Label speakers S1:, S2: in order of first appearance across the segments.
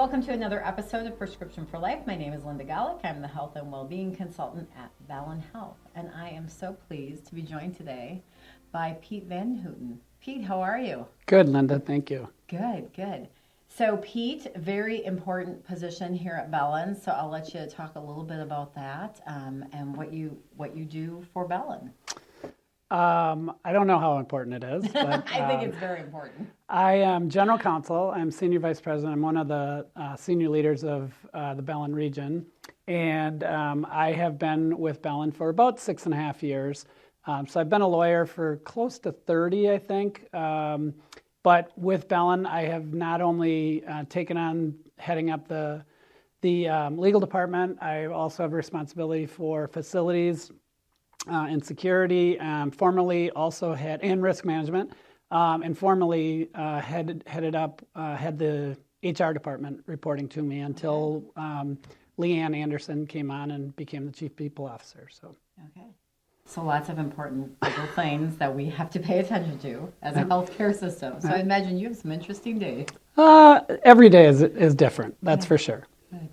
S1: welcome to another episode of Prescription for Life. My name is Linda Gallick. I'm the Health and Wellbeing Consultant at Bellin Health, and I am so pleased to be joined today by Pete Vandenhouten. Pete, how are you?
S2: Good, Linda. Thank you.
S1: Good. So, Pete, very important position here at Bellin, so I'll let you talk a little bit about that and what you do for Bellin.
S2: I don't know how important it is, but
S1: I think it's very important.
S2: I am General Counsel. I'm Senior Vice President. I'm one of the senior leaders of the Bellin region, and I have been with Bellin for about 6.5 years. So I've been a lawyer for close to 30, I think. But with Bellin, I have not only taken on heading up the legal department, I also have responsibility for facilities and security, formerly also had, and risk management, and formerly had the HR department reporting to me until Leanne Anderson came on and became the Chief People Officer.
S1: So lots of important legal things that we have to pay attention to as a healthcare system. So I imagine you have some interesting days.
S2: Every day is different, that's for sure.
S1: Good.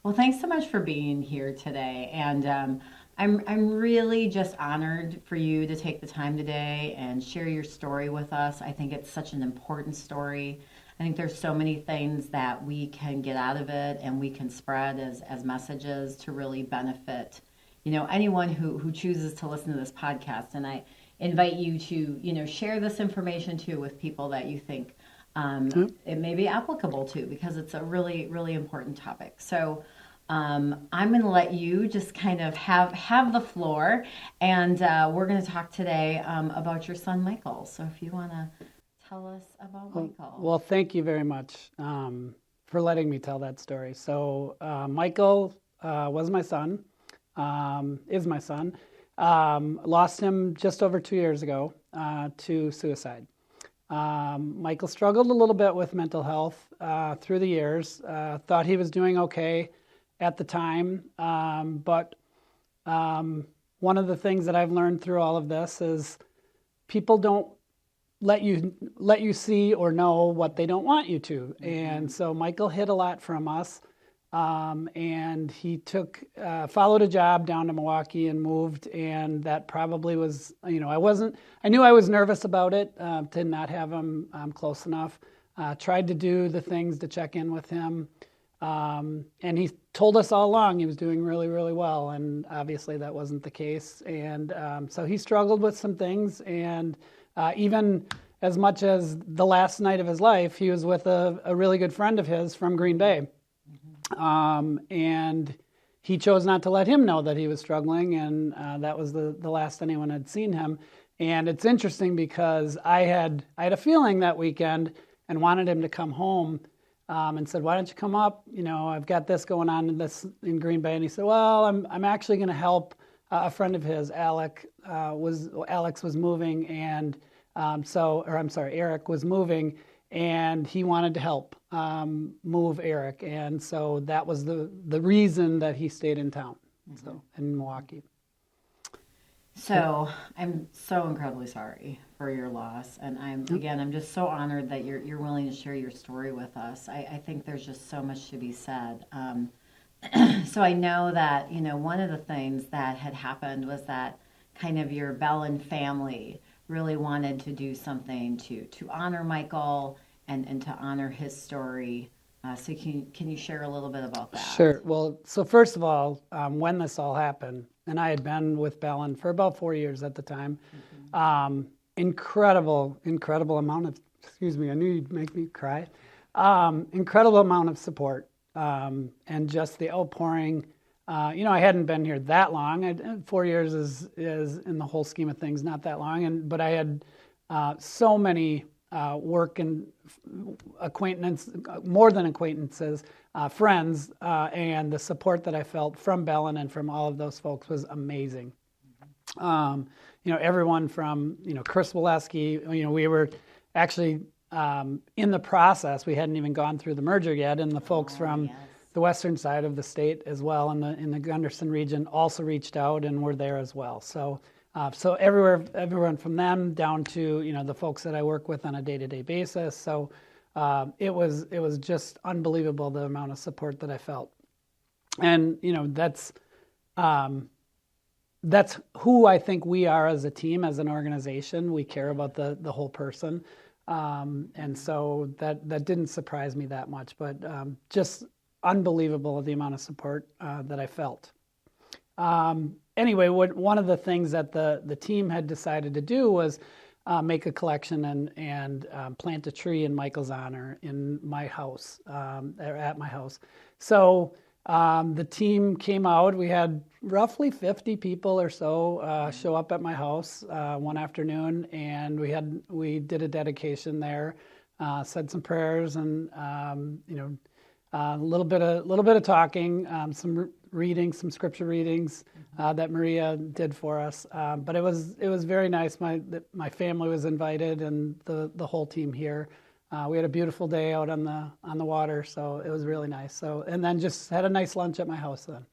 S1: Well, thanks so much for being here today. And I'm really just honored for you to take the time today and share your story with us. I think it's such an important story. I think there's so many things that we can get out of it and we can spread as messages to really benefit, anyone who chooses to listen to this podcast. And I invite you to, share this information too with people that you think it may be applicable to, because it's a really, really important topic. So I'm going to let you just kind of have the floor, and we're going to talk today about your son, Michael. So if you want to tell us about Michael.
S2: Well, thank you very much for letting me tell that story. So Michael was my son, is my son. Lost him just over 2 years ago to suicide. Michael struggled a little bit with mental health through the years, thought he was doing okay at the time, but one of the things that I've learned through all of this is people don't let you see or know what they don't want you to. Mm-hmm. And so Michael hid a lot from us, and he followed a job down to Milwaukee and moved, and that probably was, I knew I was nervous about it, to not have him close enough. Tried to do the things to check in with him. And he told us all along he was doing really, really well, and obviously that wasn't the case. And so he struggled with some things, and even as much as the last night of his life, he was with a really good friend of his from Green Bay. Mm-hmm. And he chose not to let him know that he was struggling, and that was the last anyone had seen him. And it's interesting because I had a feeling that weekend and wanted him to come home. And said, why don't you come up? I've got this going on in Green Bay. And he said, well, I'm actually going to help a friend of his, Alex was moving, and Eric was moving, and he wanted to help move Eric. And so that was the reason that he stayed in town, in Milwaukee.
S1: So I'm so incredibly sorry for your loss, and I'm just so honored that you're willing to share your story with us. I think there's just so much to be said. So I know that one of the things that had happened was that kind of your Bellin family really wanted to do something to honor Michael and to honor his story. So can you share a little bit about that?
S2: Sure. Well, so first of all, when this all happened, and I had been with Bellin for about 4 years at the time, incredible amount of, I knew you'd make me cry, incredible amount of support, and just the outpouring. I hadn't been here that long. 4 years is in the whole scheme of things not that long, but I had so many work and acquaintance, more than acquaintances, friends, and the support that I felt from Bellin and from all of those folks was amazing. Everyone from, Chris Waleski, we were actually in the process. We hadn't even gone through the merger yet, and the folks from the western side of the state as well, in the Gunderson region, also reached out and were there as well. So everyone from them down to the folks that I work with on a day-to-day basis. So it was just unbelievable the amount of support that I felt. And that's who I think we are as a team, as an organization. We care about the whole person, and so that didn't surprise me that much. But just unbelievable the amount of support that I felt. Anyway, one of the things that the team had decided to do was make a collection and plant a tree in Michael's honor in my house, or at my house. So the team came out. We had roughly 50 people or so show up at my house one afternoon, and we did a dedication there, said some prayers, and a little bit of talking, some readings, some scripture readings that Maria did for us. But it was very nice. My family was invited, and the whole team here. We had a beautiful day out on the water, so it was really nice. So, and then just had a nice lunch at my house then.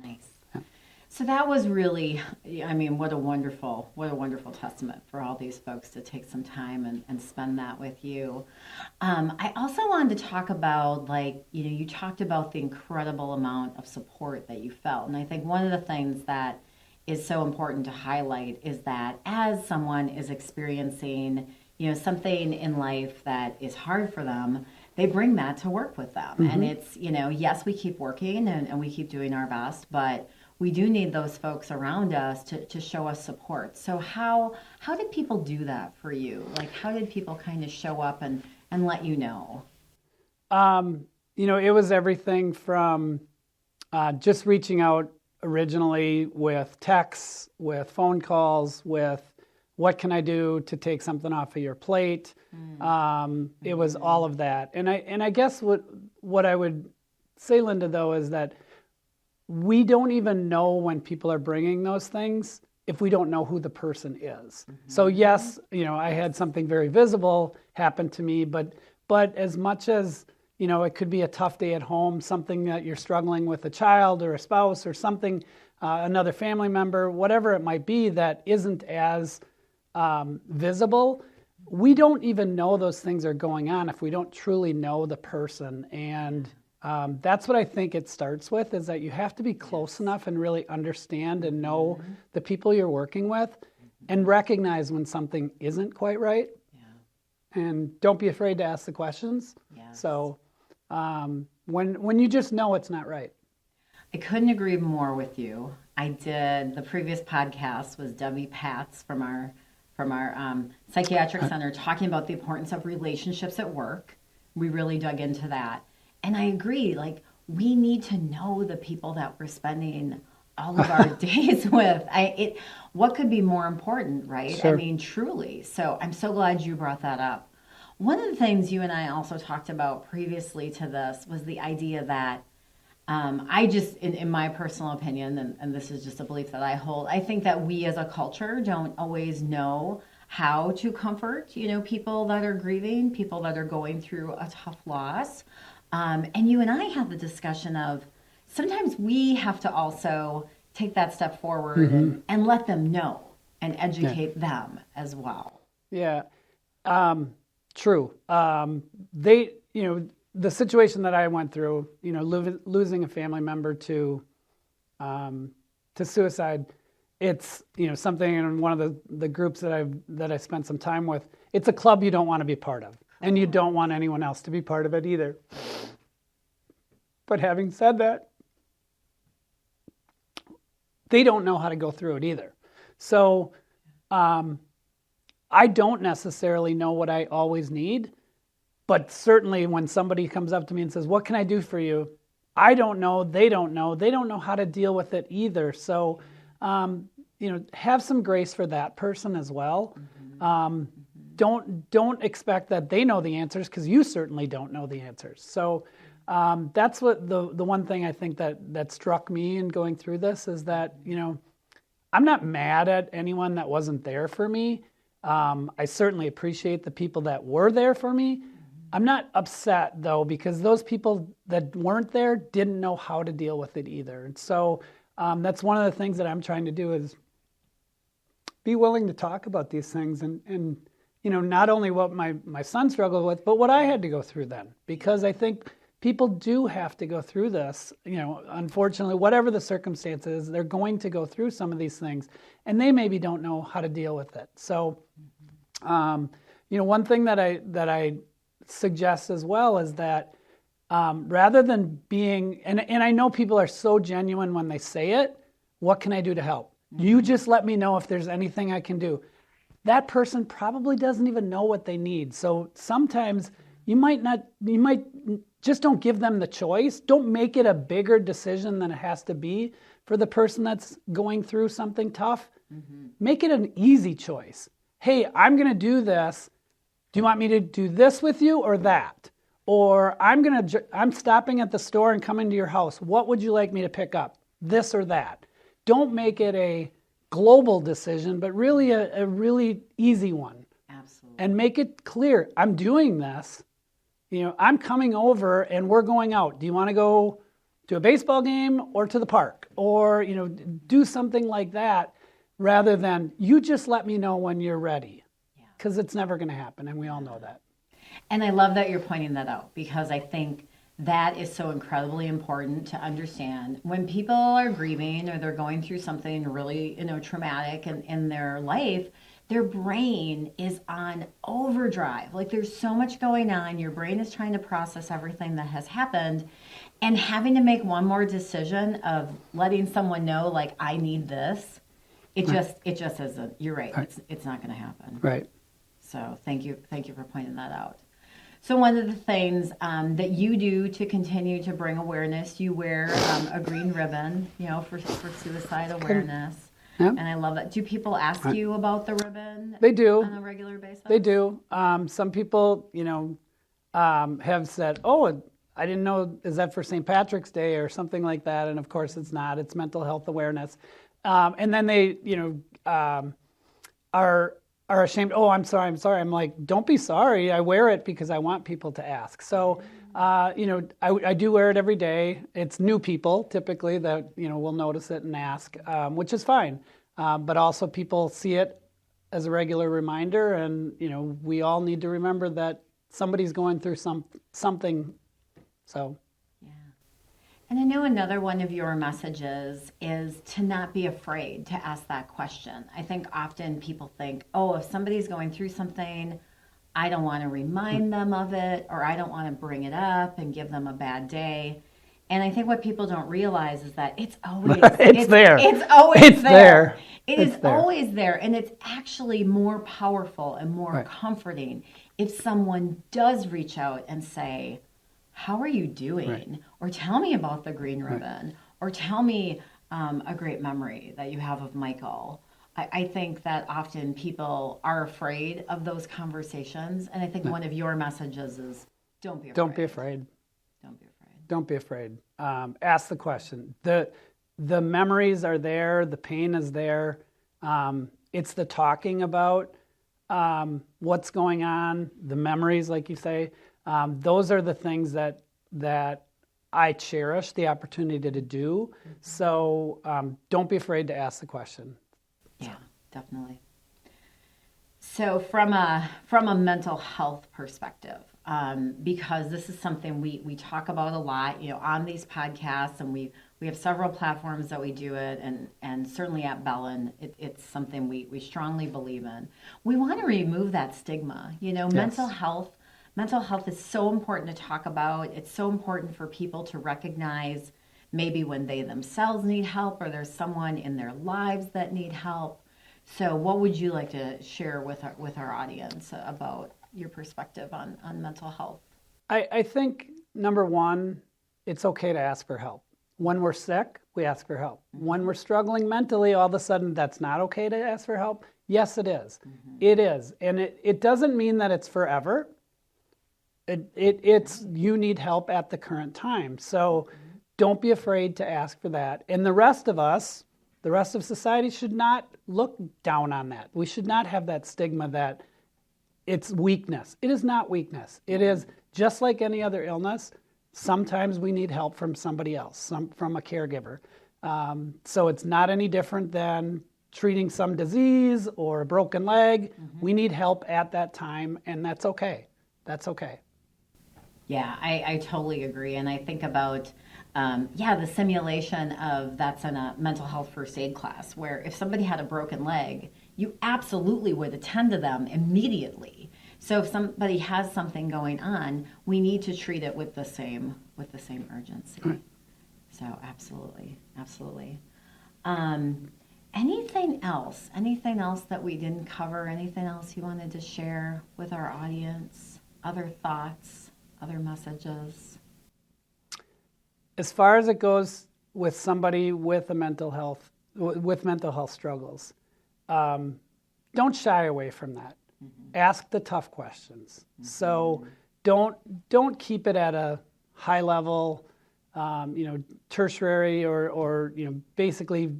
S1: Nice.
S2: Yeah.
S1: So that was really, I mean, what a wonderful testament for all these folks to take some time and spend that with you. I also wanted to talk about, you talked about the incredible amount of support that you felt. And I think one of the things that is so important to highlight is that as someone is experiencing, something in life that is hard for them, they bring that to work with them. Mm-hmm. And it's, yes, we keep working and we keep doing our best, but we do need those folks around us to show us support. So how did people do that for you? Like, how did people kind of show up and let you know?
S2: It was everything from just reaching out originally with texts, with phone calls, with what can I do to take something off of your plate? It was all of that. And I guess what I would say, Linda, though, is that we don't even know when people are bringing those things if we don't know who the person is. Mm-hmm. So yes, I had something very visible happen to me, but as much as, it could be a tough day at home, something that you're struggling with a child or a spouse or something, another family member, whatever it might be that isn't as visible, we don't even know those things are going on if we don't truly know the person. And that's what I think it starts with, is that you have to be close enough and really understand and know the people you're working with and recognize when something isn't quite right. Yeah. And don't be afraid to ask the questions. Yes. So when you just know it's not right.
S1: I couldn't agree more with you. I did, the previous podcast was Debbie Patz from our psychiatric center, talking about the importance of relationships at work. We really dug into that. And I agree, we need to know the people that we're spending all of our days with. What could be more important, right? Sure. I mean, truly. So I'm so glad you brought that up. One of the things you and I also talked about previously to this was the idea that I just, in my personal opinion, and this is just a belief that I hold, I think that we as a culture don't always know how to comfort, people that are grieving, people that are going through a tough loss. And you and I have the discussion of sometimes we have to also take that step forward and let them know and educate them as well.
S2: Yeah, true. The situation that I went through, losing a family member to suicide, it's something in one of the groups that I spent some time with. It's a club you don't want to be part of. And you don't want anyone else to be part of it either. But having said that, they don't know how to go through it either. So I don't necessarily know what I always need, but certainly when somebody comes up to me and says, "What can I do for you?" I don't know, they don't know how to deal with it either. So, have some grace for that person as well. Don't expect that they know the answers, because you certainly don't know the answers. So that's what the one thing I think that struck me in going through this is that, I'm not mad at anyone that wasn't there for me. I certainly appreciate the people that were there for me. I'm not upset, though, because those people that weren't there didn't know how to deal with it either. And so that's one of the things that I'm trying to do is be willing to talk about these things and not only what my son struggled with, but what I had to go through then. Because I think people do have to go through this. Unfortunately, whatever the circumstances, they're going to go through some of these things, and they maybe don't know how to deal with it. So, one thing that I suggest as well is that rather than being, and I know people are so genuine when they say it, what can I do to help? You just let me know if there's anything I can do. That person probably doesn't even know what they need. So sometimes you might just don't give them the choice. Don't make it a bigger decision than it has to be for the person that's going through something tough. Make it an easy choice. Hey, I'm going to do this. Do you want me to do this with you or that? Or I'm stopping at the store and coming to your house. What would you like me to pick up? This or that. Don't make it a global decision, but really a really easy one.
S1: Absolutely.
S2: And make it clear, I'm doing this. I'm coming over and we're going out. Do you want to go to a baseball game or to the park? Or, do something like that rather than you just let me know when you're ready. Because it's never going to happen, and we all know that.
S1: And I love that you're pointing that out, because I think that is so incredibly important to understand. When people are grieving or they're going through something really, traumatic in their life, their brain is on overdrive. Like, there's so much going on. Your brain is trying to process everything that has happened, and having to make one more decision of letting someone know, like, I need this. It just isn't. You're right. It's not going to happen.
S2: Right.
S1: So thank you for pointing that out. So one of the things that you do to continue to bring awareness, you wear a green ribbon, for suicide awareness.
S2: Yep.
S1: And I love that. Do people ask you about the ribbon?
S2: They do.
S1: On a regular basis?
S2: They do. Some people, have said, oh, I didn't know, is that for St. Patrick's Day or something like that? And of course it's not. It's mental health awareness. And then they, are ashamed. Oh, I'm sorry. I'm like, don't be sorry. I wear it because I want people to ask. So, I do wear it every day. It's new people typically that, will notice it and ask, which is fine. But also people see it as a regular reminder. And, we all need to remember that somebody's going through something. So.
S1: And I know another one of your messages is to not be afraid to ask that question. I think often people think, oh, if somebody's going through something, I don't want to remind them of it, or I don't want to bring it up and give them a bad day. And I think what people don't realize is that it's always
S2: there.
S1: It's always there. It is
S2: there.
S1: Always there. And it's actually more powerful and more comforting if someone does reach out and say, how are you doing?
S2: Right.
S1: Or tell me about the green ribbon. Or tell me a great memory that you have of Michael. I think that often people are afraid of those conversations. And I think one of your messages is don't be afraid.
S2: Don't be afraid.
S1: Don't be afraid.
S2: Don't be afraid. Ask the question. The memories are there. The pain is there. It's the talking about what's going on, the memories, like you say. Those are the things that I cherish the opportunity to do. So don't be afraid to ask the question.
S1: Yeah, definitely. So from a mental health perspective, because this is something we talk about a lot, on these podcasts, and we have several platforms that we do it, and certainly at Bellin, it's something we strongly believe in. We want to remove that stigma.
S2: Yes.
S1: Mental health is so important to talk about. It's so important for people to recognize maybe when they themselves need help or there's someone in their lives that need help. So what would you like to share with our audience about your perspective on mental health?
S2: I think, number one, it's okay to ask for help. When we're sick, we ask for help. When we're struggling mentally, all of a sudden that's not okay to ask for help. Yes, it is. It is. And it doesn't mean that it's forever. It's you need help at the current time. So don't be afraid to ask for that. And the rest of us, the rest of society should not look down on that. We should not have that stigma that it's weakness. It is not weakness. It is just like any other illness. Sometimes we need help from somebody else, from a caregiver. So it's not any different than treating some disease or a broken leg. We need help at that time, and that's okay. That's okay.
S1: Yeah, I totally agree. And I think about, the simulation of that's in a mental health first aid class, where if somebody had a broken leg, you absolutely would attend to them immediately. So if somebody has something going on, we need to treat it with the same urgency.
S2: Right.
S1: So absolutely. Anything else that we didn't cover? Anything else you wanted to share with our audience? Other thoughts, other messages?
S2: As far as it goes with somebody with mental health struggles, don't shy away from that. Ask the tough questions. So don't keep it at a high level, tertiary or basically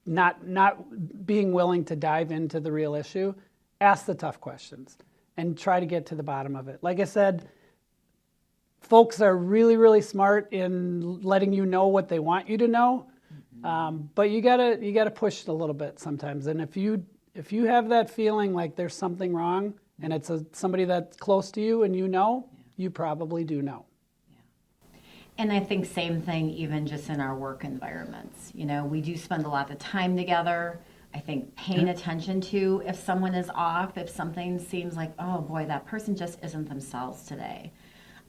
S2: not being willing to dive into the real issue. Ask the tough questions and try to get to the bottom of it. Like I said, folks are really, really smart in letting you know what they want you to know, but you gotta push it a little bit sometimes. And if you have that feeling like there's something wrong, and it's somebody that's close to you, and you probably do know.
S1: And I think same thing even just in our work environments. We do spend a lot of time together. I think paying attention to if someone is off, if something seems like, oh boy, that person just isn't themselves today.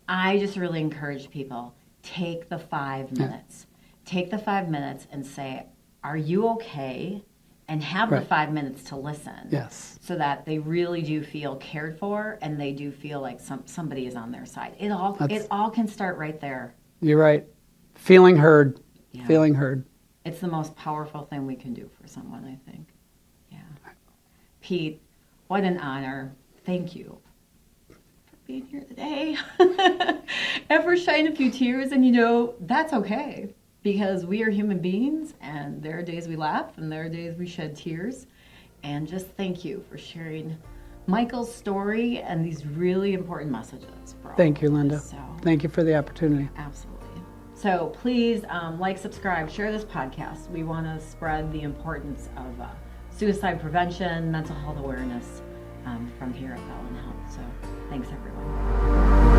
S1: I just really encourage people, take the 5 minutes. Take the 5 minutes and say, are you okay? And have the 5 minutes to listen.
S2: Yes.
S1: So that they really do feel cared for and they do feel like somebody is on their side. It all can start right there.
S2: You're right. Feeling heard.
S1: Yeah.
S2: Feeling heard.
S1: It's the most powerful thing we can do for someone, I think. Yeah. Pete, what an honor. Thank you for being here today. And for shedding a few tears. And that's okay. Because we are human beings, and there are days we laugh, and there are days we shed tears. And just thank you for sharing Michael's story and these really important messages.
S2: Thank you, Linda.
S1: So,
S2: thank you for the opportunity.
S1: Absolutely. So please subscribe, share this podcast. We want to spread the importance of suicide prevention, mental health awareness from here at Bellin Health. So thanks, everyone.